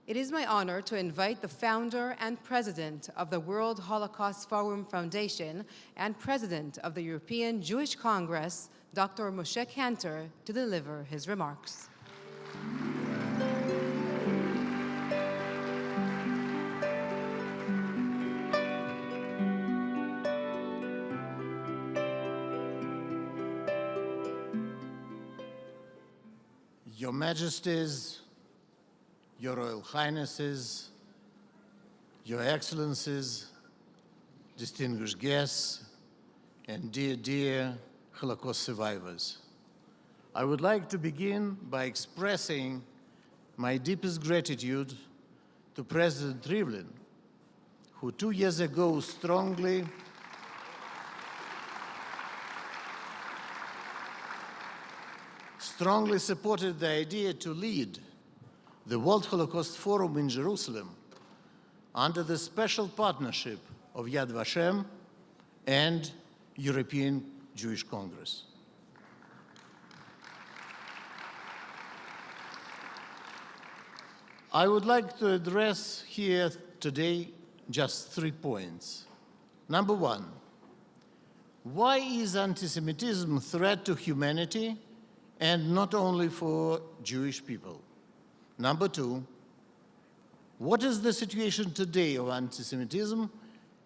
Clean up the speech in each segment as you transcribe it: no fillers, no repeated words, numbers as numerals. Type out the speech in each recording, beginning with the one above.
It is my honor to invite the founder and president of the World Holocaust Forum Foundation and president of the European Jewish Congress, Dr. Moshe Kantor, to deliver his remarks. Your Majesties, Your Royal Highnesses, Your Excellencies, distinguished guests, and dear Holocaust survivors. I would like to begin by expressing my deepest gratitude to President Rivlin, who 2 years ago strongly supported the idea to lead the World Holocaust Forum in Jerusalem under the special partnership of Yad Vashem and European Jewish Congress. I would like to address here today just 3 points. Number one, why is anti-Semitism a threat to humanity and not only for Jewish people? Number two, what is the situation today of anti-Semitism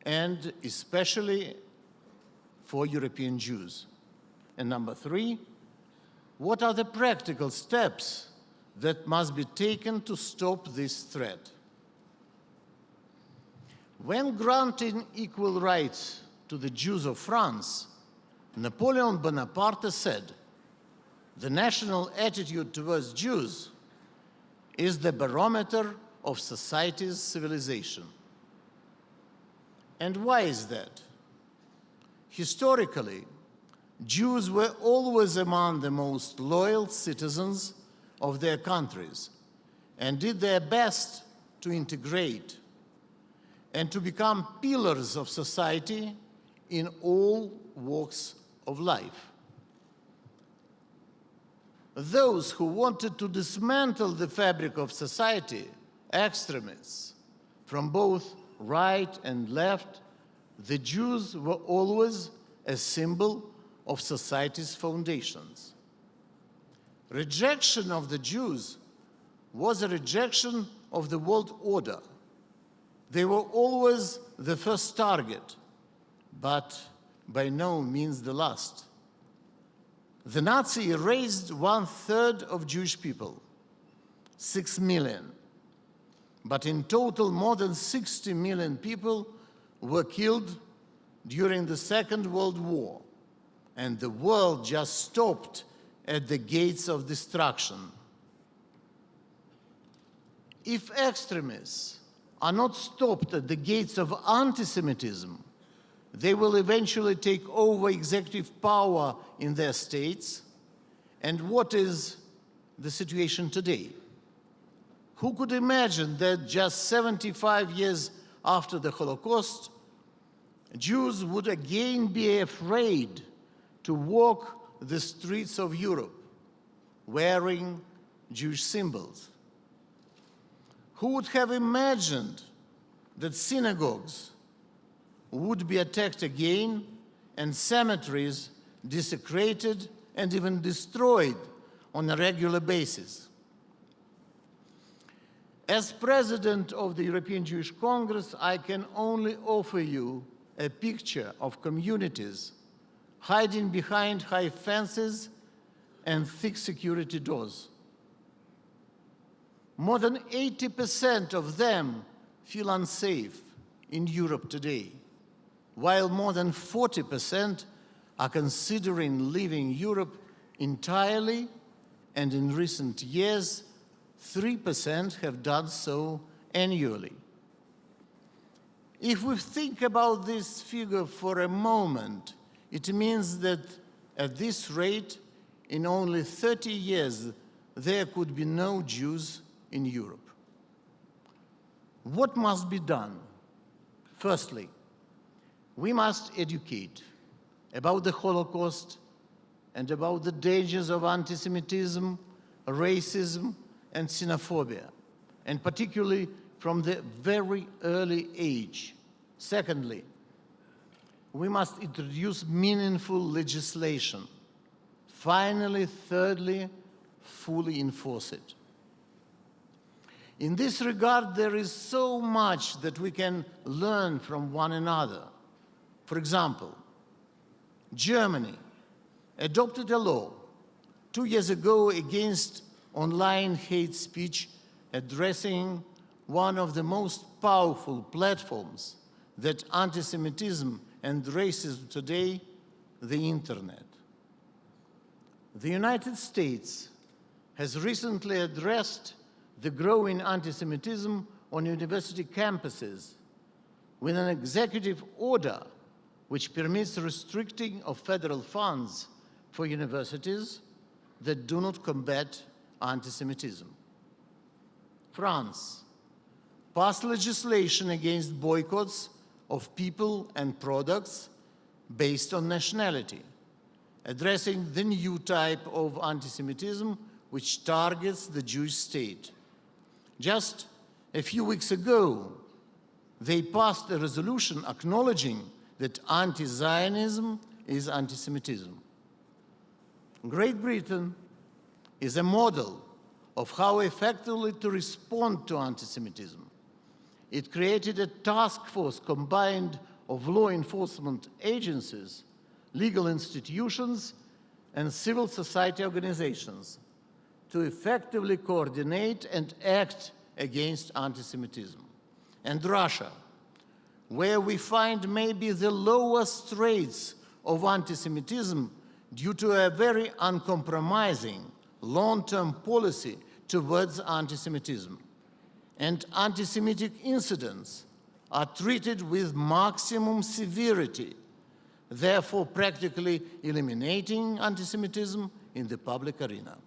and especially for European Jews? And number three, what are the practical steps that must be taken to stop this threat? When granting equal rights to the Jews of France, Napoleon Bonaparte said, "The national attitude towards Jews is the barometer of society's civilization." And why is that? Historically, Jews were always among the most loyal citizens of their countries and did their best to integrate and to become pillars of society in all walks of life. Those who wanted to dismantle the fabric of society, extremists from both right and left, the Jews were always a symbol of society's foundations. Rejection of the Jews was a rejection of the world order. They were always the first target, but by no means the last. The Nazi erased 1/3 of Jewish people, 6 million. But in total, more than 60 million people were killed during the Second World War, and the world just stopped at the gates of destruction. If extremists are not stopped at the gates of anti-Semitism, they will eventually take over executive power in their states. And what is the situation today? Who could imagine that just 75 years after the Holocaust, Jews would again be afraid to walk the streets of Europe wearing Jewish symbols? Who would have imagined that synagogues would be attacked again and cemeteries desecrated and even destroyed on a regular basis? As president of the European Jewish Congress, I can only offer you a picture of communities hiding behind high fences and thick security doors. More than 80% of them feel unsafe in Europe today, while more than 40% are considering leaving Europe entirely, and in recent years, 3% have done so annually. If we think about this figure for a moment, it means that at this rate, in only 30 years, there could be no Jews in Europe. What must be done? Firstly, we must educate about the Holocaust and about the dangers of anti-Semitism, racism, and xenophobia, and particularly from the very early age. Secondly, we must introduce meaningful legislation. Finally, thirdly, fully enforce it. In this regard, there is so much that we can learn from one another. For example, Germany adopted a law 2 years ago against online hate speech, addressing one of the most powerful platforms that anti-Semitism and racism today, the internet. The United States has recently addressed the growing anti-Semitism on university campuses with an executive order which permits restricting of federal funds for universities that do not combat anti-Semitism. France passed legislation against boycotts of people and products based on nationality, addressing the new type of anti-Semitism which targets the Jewish state. Just a few weeks ago, they passed a resolution acknowledging that anti-Zionism is anti-Semitism. Great Britain is a model of how effectively to respond to anti-Semitism. It created a task force combined of law enforcement agencies, legal institutions, and civil society organizations to effectively coordinate and act against anti-Semitism. And Russia, where we find maybe the lowest rates of anti-Semitism due to a very uncompromising long-term policy towards anti-Semitism. And anti-Semitic incidents are treated with maximum severity, therefore practically eliminating anti-Semitism in the public arena.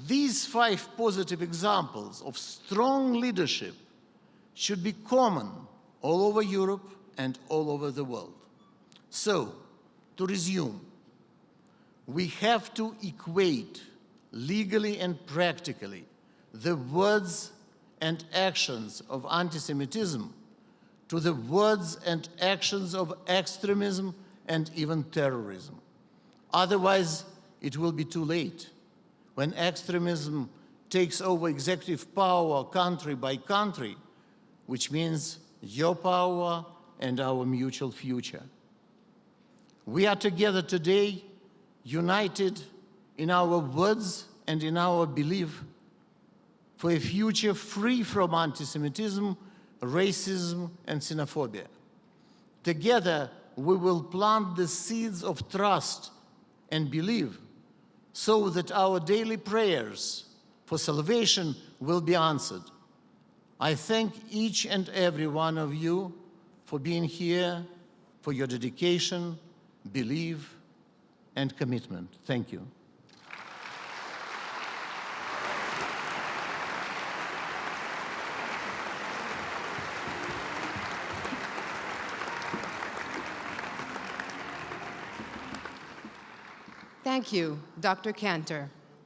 These 5 positive examples of strong leadership should be common all over Europe and all over the world. So, to resume, we have to equate legally and practically the words and actions of anti-Semitism to the words and actions of extremism and even terrorism. Otherwise, it will be too late. When extremism takes over executive power country by country, which means your power and our mutual future. We are together today, united in our words and in our belief for a future free from anti-Semitism, racism, and xenophobia. Together, we will plant the seeds of trust and belief so that our daily prayers for salvation will be answered. I thank each and every one of you for being here, for your dedication, belief, and commitment. Thank you. Thank you, Dr. Kantor.